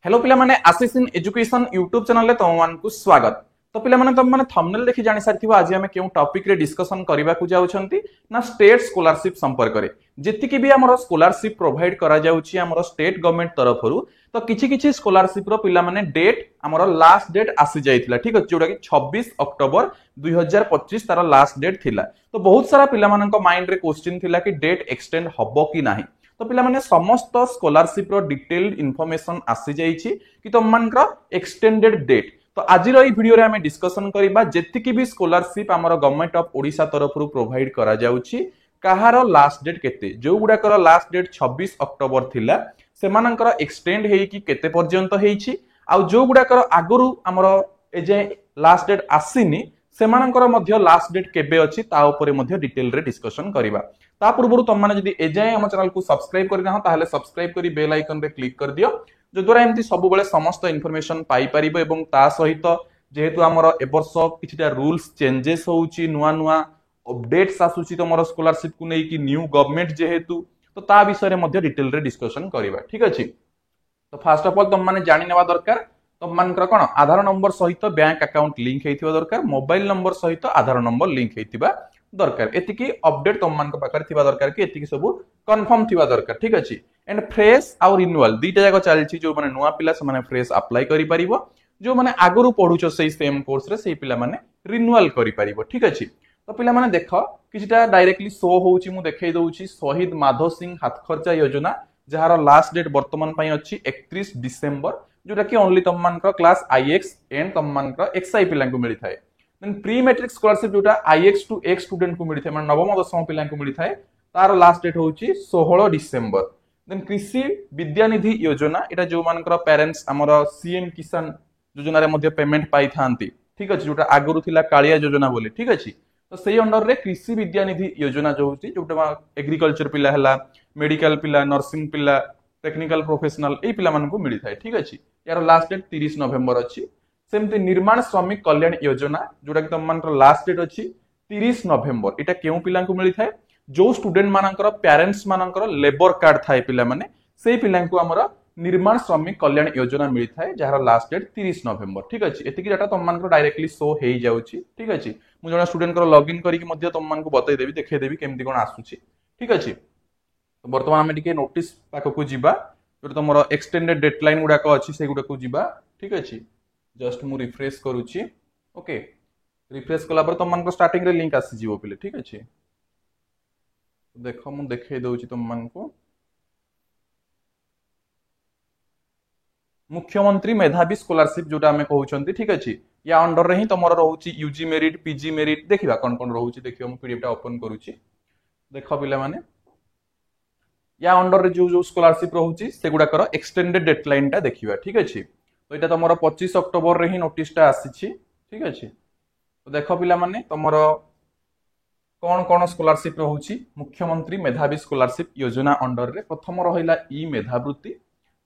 Hello पिला माने आशीष in education YouTube channel तुमको स्वागत। तो पिला माने तुम माने थंबनेल देखि जानि सारथिबो आज हम केउ टॉपिक रे डिस्कशन करबा को जाउछंती ना स्टेट स्कॉलरशिप संपर्क रे जेतिकी भी हमर स्कॉलरशिप प्रोवाइड करा जाउची हमर स्टेट गवर्नमेंट तरफरु। तो किछि किछि स्कॉलरशिप रो पिला माने डेट हमर लास्ट डेट आसी जाइथिला, ठीक अछि, जोडा कि 26 अक्टोबर 2025 तार लास्ट डेट थिला। तो बहुत सारा पिला मानक माइंड रे क्वेश्चन थिला कि डेट एक्सटेंड हबो कि नाही। तो पिला माने समस्त स्कॉलरशिप रो डिटेल्ड इन्फॉर्मेशन आसी जाइछि कि तुम मानकर एक्सटेंडेड डेट। तो आज रो ई वीडियो रे हमें डिस्कशन करिबा जेतिकी भी स्कॉलरशिप हमर गवर्नमेंट ऑफ ओडिशा तरफ रु प्रोवाइड करा जाउछि कहारो लास्ट डेट केते, जो गुडा कर लास्ट डेट 26 अक्टोबर थिला सेमानकर एक्सटेंड हेई कि केते पर्यंत हेइछि, आ जो गुडा कर आगरु हमर ए जे लास्ट डेट आसीनी सेमानकर मध्य लास्ट डेट केबे अछि ता ऊपर मध्य डिटेल रे डिस्कशन करिबा। ता पूर्व तुम माने जदि एजाए हम चैनल को सब्सक्राइब करना हो ताहले सब्सक्राइब करी बेल आइकन रे क्लिक कर दियो, जो द्वारा एमती सब बेले समस्त इन्फॉर्मेशन पाई परिबो। एवं ता सहित जेहेतु हमर ए वर्ष किछटा रूल्स चेंजेस होउची, नुवा नुवा अपडेट्स आसुची तमरो स्कॉलरशिप को नै कि न्यू गवर्नमेंट जेहेतु, तो ता विषय रे मध्य डिटेल रे डिस्कशन करिबा, ठीक अछि। तो फर्स्ट ऑफ ऑल तुम माने जानि नेबा दरकार तुम मानकर कोन आधार नंबर सहित बैंक अकाउंट लिंक हेइथिबा दरकार, मोबाइल नंबर सहित आधार नंबर लिंक हेइथिबा दरकार। एतिकी अपडेट तुम मान पाखर थिबा दरकार कि एतिकी सब कंफर्म थिबा दरकार, ठीक अछि। एंड फ्रेश आ रिन्यूअल दीटा जाक चलछि, जो माने नुवा पिला से माने फ्रेश अप्लाई करि परिबो, जो माने आगरु पढुछो सेही सेम कोर्स रे सेही पिला माने रिन्यूअल करि परिबो, ठीक अछि। तो पिला माने देखो किछटा डायरेक्टली शो होउछि, मु देखाई दउछि शहीद माधव सिंह हाथ खर्चा योजना जहार लास्ट डेट वर्तमान पई अछि 31 डिसेंबर, जोटा कि ओनली तुम मानकर क्लास आईएक्स एंड तुम मानकर एक्सआई पिला को मिलि थाए। देन प्री मैट्रिक स्कॉलरशिप जोटा आईएक्स टू एक्स स्टूडेंट को मिलि थाए, माने नवम दशम पिला को मिलि थाए, तार लास्ट डेट होउछि 16 डिसेंबर। देन कृषि विद्यानिधि योजना एटा जो मानकर पेरेंट्स हमर सीएम किसान योजना रे मध्ये पेमेंट पाई थांती, ठीक अछि, जोटा आगरु थिला कालिया योजना बोली, ठीक अछि। तो सेही अंडर रे कृषि विद्यानिधि योजना जो होउछि, जोटा एग्रीकल्चर पिला हला, मेडिकल पिला, नर्सिंग पिला, टेक्निकल प्रोफेशनल ए पिला मन को मिलि थाए, ठीक अछि। यार लास्ट डेट 30 नवंबर अछि। सेमते निर्माण श्रमिक कल्याण योजना जोटा कि तुम मानकर लास्ट डेट अछि 30 नवंबर। एटा केउ पिला को मिलि थाए जो स्टूडेंट मानकर पेरेंट्स मानकर लेबर कार्ड थाए पिला माने सेही पिला को हमर निर्माण श्रमिक कल्याण योजना मिलि थाए, जहार लास्ट डेट 30 नवंबर, ठीक अछि। एतिकी डाटा तुम मानकर डायरेक्टली शो हेइ जाउछि, ठीक अछि। मु जणा स्टूडेंट कर लॉगिन करी कि मध्ये तुम मान को बतै देबी, देखै देबी केमति कोन आसुछि, ठीक अछि। तो वर्तमान हम टिके नोटिस पाको को जिबा, जो तुमरो एक्सटेंडेड डेडलाइन गुडा को अछि से गुडा को जिबा, ठीक अछि। जस्ट मु रिफ्रेश करूछि, ओके। रिफ्रेश कला पर तुम मान को स्टार्टिंग रे लिंक आसी जिवो पिले, ठीक अछि। देखो मु देखै दउछि तुम मान को मुख्यमंत्री मेधावी स्कॉलरशिप जोटा हमें कहउछंती, ठीक अछि। या अंडर रे ही तमरो रहउछि यूजी मेरिट, पीजी मेरिट, देखिबा कोन कोन रहउछि, देखियो मु पीडीएफ टा ओपन करूछि। देखो पिला माने या अंडर रे जो जो स्कॉलरशिप रहउछि सेगुडा कर एक्सटेंडेड डेडलाइन टा देखिबा, ठीक अछि। तो एटा तमरो 25 अक्टोबर रे ही नोटिस टा आसीछि, ठीक अछि। तो देखो पिला माने तमरो कोन कोन स्कॉलरशिप रहउछि मुख्यमंत्री मेधावी स्कॉलरशिप योजना अंडर रे। प्रथम रहिला ई मेधावृत्ति,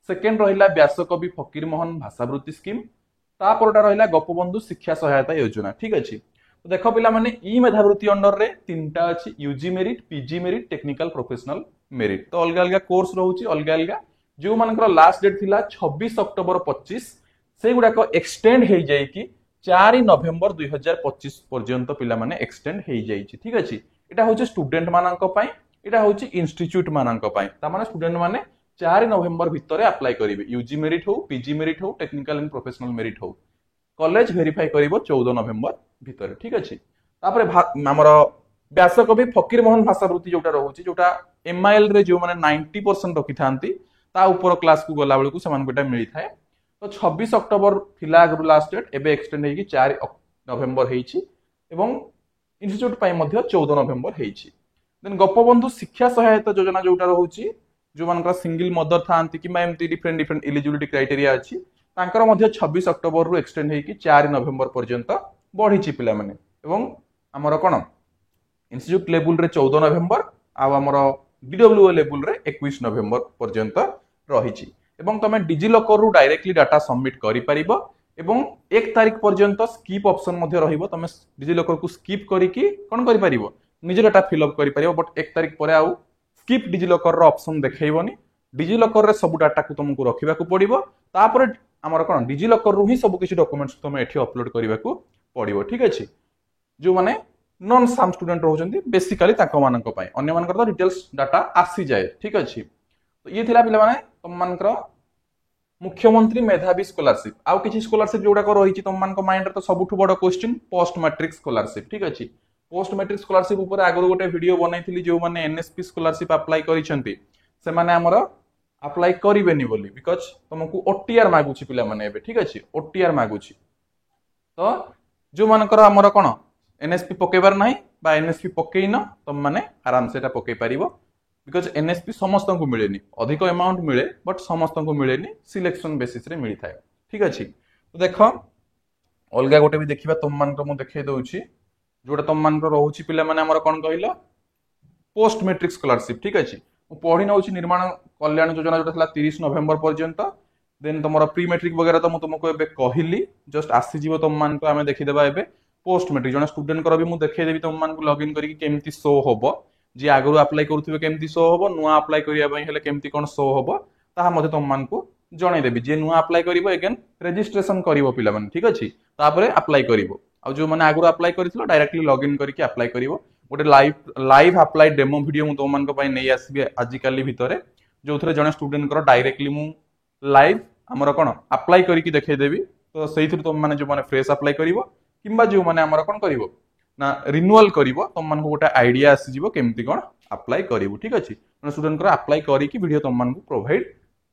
सेकेंड रहिला व्यासकवि फकीर मोहन भाषावृत्ति स्कीम, ता परटा रहिला गोपबंधु शिक्षा सहायता योजना, ठीक अछि। तो देखो पिला माने ई मेधावृत्ति अंडर रे तीनटा अछि, UG merit, PG merit, technical professional merit. तो अलग अलग कोर्स रहउछि, अलग अलग जो मानकर लास्ट डेट थिला 26 अक्टोबर 25 से गुडा को एक्सटेंड हेइ जाय कि 4 नवंबर 2025 पर्यंत पिला माने एक्सटेंड हेइ जाय छि, ठीक अछि। एटा होछि स्टूडेंट मानक पई, एटा होछि इंस्टीट्यूट मानक पई। ता माने स्टूडेंट माने 4 नवंबर भितरे अप्लाई करिवे, यूजी मेरिट हो, पीजी मेरिट हो, टेक्निकल एंड प्रोफेशनल मेरिट हो। कॉलेज वेरीफाई करिवो 14 नवंबर भितरे, ठीक अछि। तापरे हमर व्यासकवि फकीर मोहन भाषावृत्ति जोटा रहउछि, जोटा एमआईएल रे जो माने 90% रखि थांती ता ऊपर क्लास को गला बेलकु समान कोटा मिलि थाए। तो 26 अक्टोबर थिला अगु लास्ट डेट, एबे एक्सटेंड हेइ कि 4 नवंबर हेइछि, एवं इंस्टीट्यूट पई मध्ये 14 नवंबर हेइछि। देन गोपबंधु शिक्षा सहायता योजना जोटा रहउछि, जो मानकर सिंगल मदर थांती कि एमती डिफरेंट डिफरेंट एलिजिबिलिटी क्राइटेरिया अछि, तांकर मध्ये 26 अक्टोबर रु एक्सटेंड हेइ कि 4 नवंबर पर्यंत बढ़िछि पिला माने। एवं हमर कोन इंस्टीट्यूट लेवल रे 14 नवंबर आ हमर डीडब्ल्यूओ लेवल रे 21 नवंबर पर्यंत रहिछि। एवं तमे डिजी लॉकर रु डायरेक्टली डाटा सबमिट करि परिबो, एवं 1 तारिख पर्यंत स्किप ऑप्शन मध्ये रहिबो। तमे डिजी लॉकर को स्किप करि कि कोन करि परिबो, निज डाटा फिल अप करि परिबो, बट 1 तारिख परे आउ स्किप डिजी लॉकर रो ऑप्शन देखैबोनी, डिजिलकर रे सब डाटा को तुमको रखिबा को पड़िबो तापर हमर कोन डिजिलकर रु ही सब किछि डॉक्यूमेंट्स तुम एठी अपलोड करिबा को पड़िबो ठीक अछि जो माने नॉन साम स्टूडेंट रहउछन्ती बेसिकली ताको मानक पय अन्य मानकर तो डिटेल्स डाटा आसी जाय ठीक अछि तो ये थिला पिला माने तुम मानकर मुख्यमंत्री मेधावी स्कॉलरशिप आउ किछि स्कॉलरशिप जोडा को रहिछि तुम मानक माइंड रे तो सबठु बड़ क्वेश्चन पोस्ट मैट्रिक स्कॉलरशिप ठीक अछि पोस्ट मैट्रिक स्कॉलरशिप ऊपर आगरो गोटे वीडियो बनाइथिली जो माने एनएसपी स्कॉलरशिप अप्लाई करिसंती से माने हमर अप्लाई करिवेनी बोली बिकॉज तुमको ओटीआर मागुछि पिला माने एबे ठीक अछि ओटीआर मागुछि तो जो मानकर हमर कोन एनएसपी पकेबार नाही बा एनएसपी पकेइन तुम माने आराम से एटा पके पारिबो बिकॉज एनएसपी समस्त को मिलेनी अधिक अमाउंट मिले बट समस्त को मिलेनी सिलेक्शन बेसिस रे मिली थाए ठीक अछि तो देखो अलगा गोटे भी देखिबा तुम मान को मु देखे दउछि जोटा तुम मान को रहउछि पिला माने हमर कोन कहिलो पोस्ट मैट्रिक स्कॉलरशिप ठीक अछि मु पढि नउछि निर्माण कल्याण योजना जोटा थला 30 नवंबर पर्यंत देन तुमरो प्री मैट्रिक वगैरह तो मु तुमको एबे कहिली जस्ट आसी जीवो तुम मान को हमें देखि देबा एबे पोस्ट मैट्रिक जणा स्टूडेंट कर भी मु देखे देबी तुम मान को लॉगिन करी केमती शो होबो जी आगु अप्लाई करूथिबे केमती शो होबो नुआ अप्लाई करिया पई हेले केमती कोन शो होबो ताहा मते तुम मान को जणै देबी जे नुआ अप्लाई करिवो अगेन रजिस्ट्रेशन करिवो पिला माने ठीक अछि तापरे अप्लाई करिवो आ जो माने आगु अप्लाई करिथिलो डायरेक्टली लॉगिन करके अप्लाई करिवो गोटे लाइव अप्लाई डेमो वीडियो मु तुम मान को पई नै आसीबे आजि काली भितरे जो थरे जणे स्टूडेंट कर डायरेक्टली मु लाइव हमर कोन अप्लाई करिकि देखै देबी तो सेहिथुर तुम माने जो माने फ्रेश अप्लाई करिवो किंबा जो माने हमर कोन करिवो ना रिन्यूअल करिवो तुम मान को गोटे आईडिया आसी जीवो केमती कोन अप्लाई करिवो ठीक अछि माने स्टूडेंट कर अप्लाई करिकि वीडियो तुम मान को प्रोवाइड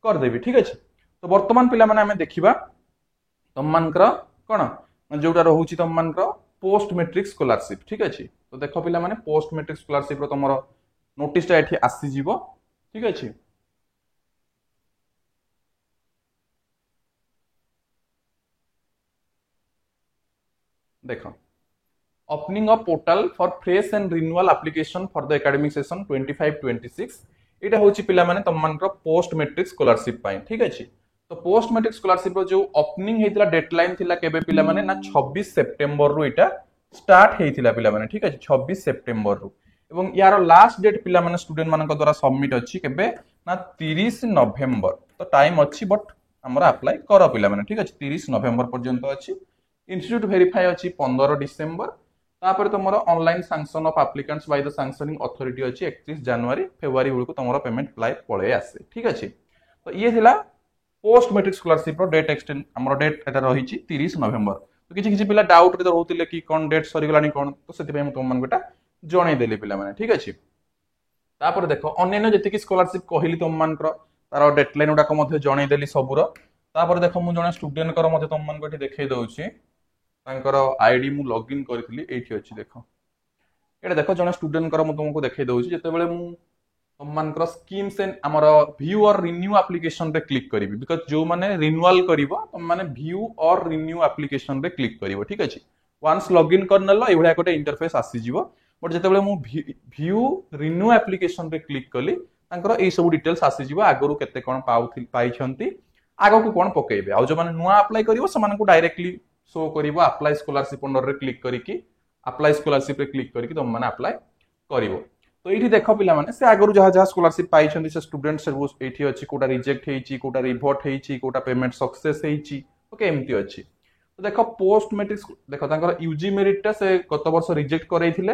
कर देबी ठीक अछि तो वर्तमान पिला माने हमें देखिबा तुम मान कर कोन जोटा रहउछि तुम मान कर पोस्ट मैट्रिक स्कॉलरशिप ठीक अछि तो देखो पिला माने पोस्ट मैट्रिक स्कॉलरशिप रो तमरो नोटिस टा एठी आसी जीवो ठीक अछि देखो opening a portal for fresh and renewal application for the academic session 25-26 एटा होची पिला माने तम मानकर पोस्ट मैट्रिक स्कॉलरशिप पाई ठीक अछि तो पोस्ट मैट्रिक स्कॉलरशिप रो जो ओपनिंग हेतिला डेडलाइन थिला केबे पिला माने ना 26 सितंबर रो एटा स्टार्ट हेतिला पिला माने ठीक अछि 26 सितंबर रो एवं यार लास्ट डेट पिला माने स्टूडेंट मानक द्वारा सबमिट अछि केबे ना 30 नवंबर तो टाइम अछि बट हमरा अप्लाई करो पिला माने ठीक अछि 30 नवंबर पर्यंत अछि इंस्टीट्यूट वेरीफाई अछि 15 डिसेंबर तापर तुमरो online sanction of applicants by the sanctioning authority अछि 31 जनवरी फेब्रुआरी बेलको तुमरो पेमेंट अप्लाई पळे आसे ठीक अछि तो ये थिला पोस्ट मैट्रिक स्कॉलरशिप रो डेट एक्सटेंड हमरो डेट एटा रहिछि 30 नवंबर तो किछि किछि पिला डाउट रे रहउतिले कि कोन डेट सरी गलानी कोन तो सेति पय हम तुम मन गोटा जणै देले पिला माने ठीक अछि तापर देखो अन्य जति कि स्कॉलरशिप कहिली तुम मान कर तार डेडलाइन उडा को मध्ये जणै देली सबुरो तापर देखो मु जणा स्टूडेंट कर मध्ये तुम मन गोटी देखै दउछि तांकर आईडी मु लॉगिन करथिली एठी अछि देखो एटा देखो जणा स्टूडेंट कर मु तुमको देखै दउछि जते बेले मु तुम मान कर स्कीम्स एंड हमर व्यू और रिन्यू एप्लीकेशन रे क्लिक करिवि बिकॉज़ जो माने रिन्यूअल करिवो तुम माने व्यू और रिन्यू एप्लीकेशन रे क्लिक करिवो ठीक अछि वंस लॉगिन करनलो एभळा कोटे इंटरफेस आसी जीवो बट जते बेले मु व्यू रिन्यू एप्लीकेशन रे क्लिक कली तांकर ए सब डिटेल्स आसी जीवो आगरु केते कोन पाई छंती आगो को कोन पकेबे आ जो माने नुवा अप्लाई करिवो समान को डायरेक्टली शो करिवो अप्लाई स्कॉलरशिप अंडर रे क्लिक करिकि अप्लाई स्कॉलरशिप रे क्लिक करिकि तुम माने अप्लाई करिवो तो एठी देखो पिला माने से आगरु जहा जहा स्कॉलरशिप पाई छंती से स्टूडेंट से एठी अछि कोटा रिजेक्ट हेछि कोटा रिवर्ट हेछि कोटा पेमेंट सक्सेस हेछि ओके एम्ति अछि तो देखो पोस्ट मैट्रिक देखो तांकर यूजी मेरिट टा से गत वर्ष रिजेक्ट करैथिले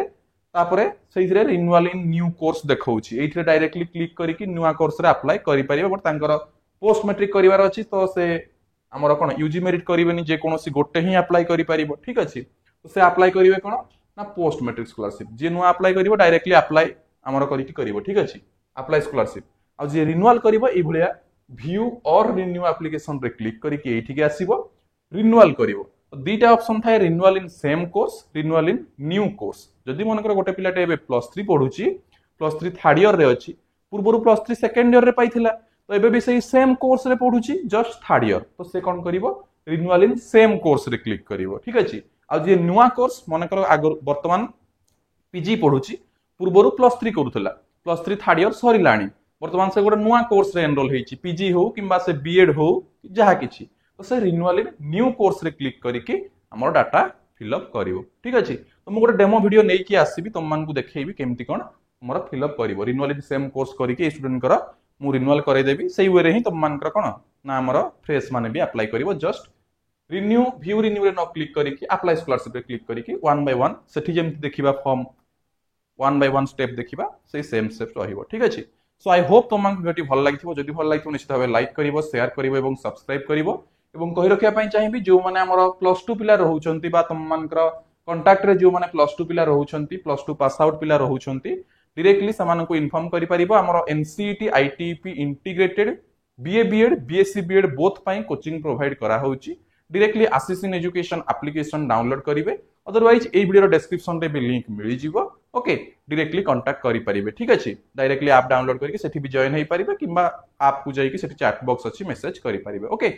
तापरे सेइथरे रिन्यूअल इन न्यू कोर्स देखौछि एथिरे डायरेक्टली क्लिक करिकि न्यू कोर्स रे अप्लाई करि परिबे बट तांकर पोस्ट मैट्रिक करिवार अछि तो से हमर कोन यूजी मेरिट करिवेनी जे कोनोसी गोटे ही अप्लाई करि परिबो ठीक अछि तो से अप्लाई करिवे कोन ना पोस्ट मैट्रिक स्कॉलरशिप जे नुआ अप्लाई करिवो डायरेक्टली अप्लाई हमर करिकि करिवो ठीक अछि अप्लाई स्कॉलरशिप आ जे रिन्यूअल करिवो ए भलिया व्यू और रिन्यू एप्लीकेशन रे क्लिक करिकि एठी के आसीबो रिन्यूअल करिवो तो दीटा ऑप्शन थाए renewal in same course renewal in new course जदि मनकर गोटे पिलाटे एबे +3 पढुची +3 थर्ड ईयर रे अछि पूर्वरु +3 सेकंड ईयर रे पाइथिला तो एबे भी सही सेम कोर्स रे पढुची जस्ट थर्ड ईयर तो से कोन करिवो रिन्यूअल इन सेम कोर्स रे क्लिक करिवो ठीक अछि आ जे नुवा कोर्स मनकर आगर वर्तमान पीजी पढुची पूर्वरु +3 करूथला +3 थर्ड ईयर सरीलाणी वर्तमान से गोटे नुवा कोर्स रे एनरोल हेछि पीजी हो किबा से बीएड हो जहा किछि तो से रिन्यूअल इन न्यू कोर्स रे क्लिक करिकि हमर डाटा फिलअप करिवो ठीक अछि तो मु गोटे डेमो वीडियो नै कि आसीबी तुम मान को देखैबी केमति कोन हमर फिलअप करिवो रिन्यूअल इन सेम कोर्स करिकि स्टूडेंट कर मु रिन्यूअल करदेवी से वे ही तुम मान कौन ना आमर फ्रेश माने भी अप्लाई कर जस्ट रिन्यू व्यू रिन्यू न क्लिक करके अप्लाई स्कॉलरशिप क्लिक करके वन बाय वन सेठी जेमति देखिबा form one by one step देखिबा से सेम स्टेप रहिबो ठीक अछि सो आई होप तुमको वीडियो भल लागिथिबो जदि भल लागिथिबो निश्चित भाबे लाइक करिवो शेयर करिवो एवं सब्सक्राइब करिवो एवं कहि रखिया पई चाहिबी जो माने हमर प्लस 2 पिला रहउचंती बा तुम मानकर कांटेक्ट रे जो माने प्लस 2 पिला रहउचंती प्लस 2 पास आउट पिला रहउचंती डायरेक्टली समान को इन्फॉर्म करि परिबो हमर NCET ITP integrated BA BEd BSc BEd both पई कोचिंग प्रोवाइड करा होउची डायरेक्टली आसिसिन एजुकेशन एप्लिकेशन डाउनलोड करिवे अदरवाइज ए वीडियो डिस्क्रिप्शन रे भी लिंक मिली जिवो ओके डायरेक्टली कांटेक्ट करि परिबे ठीक अछि डायरेक्टली ऐप डाउनलोड करके सेठी भी जॉइन हेई परिबे किबा ऐप को जाई कि सेठी चैट बॉक्स अछि मेसेज करि परिबे okay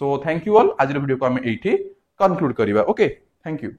so thank you all आज वीडियो को हम एठी कंक्लूड करिबा ओके थैंक यू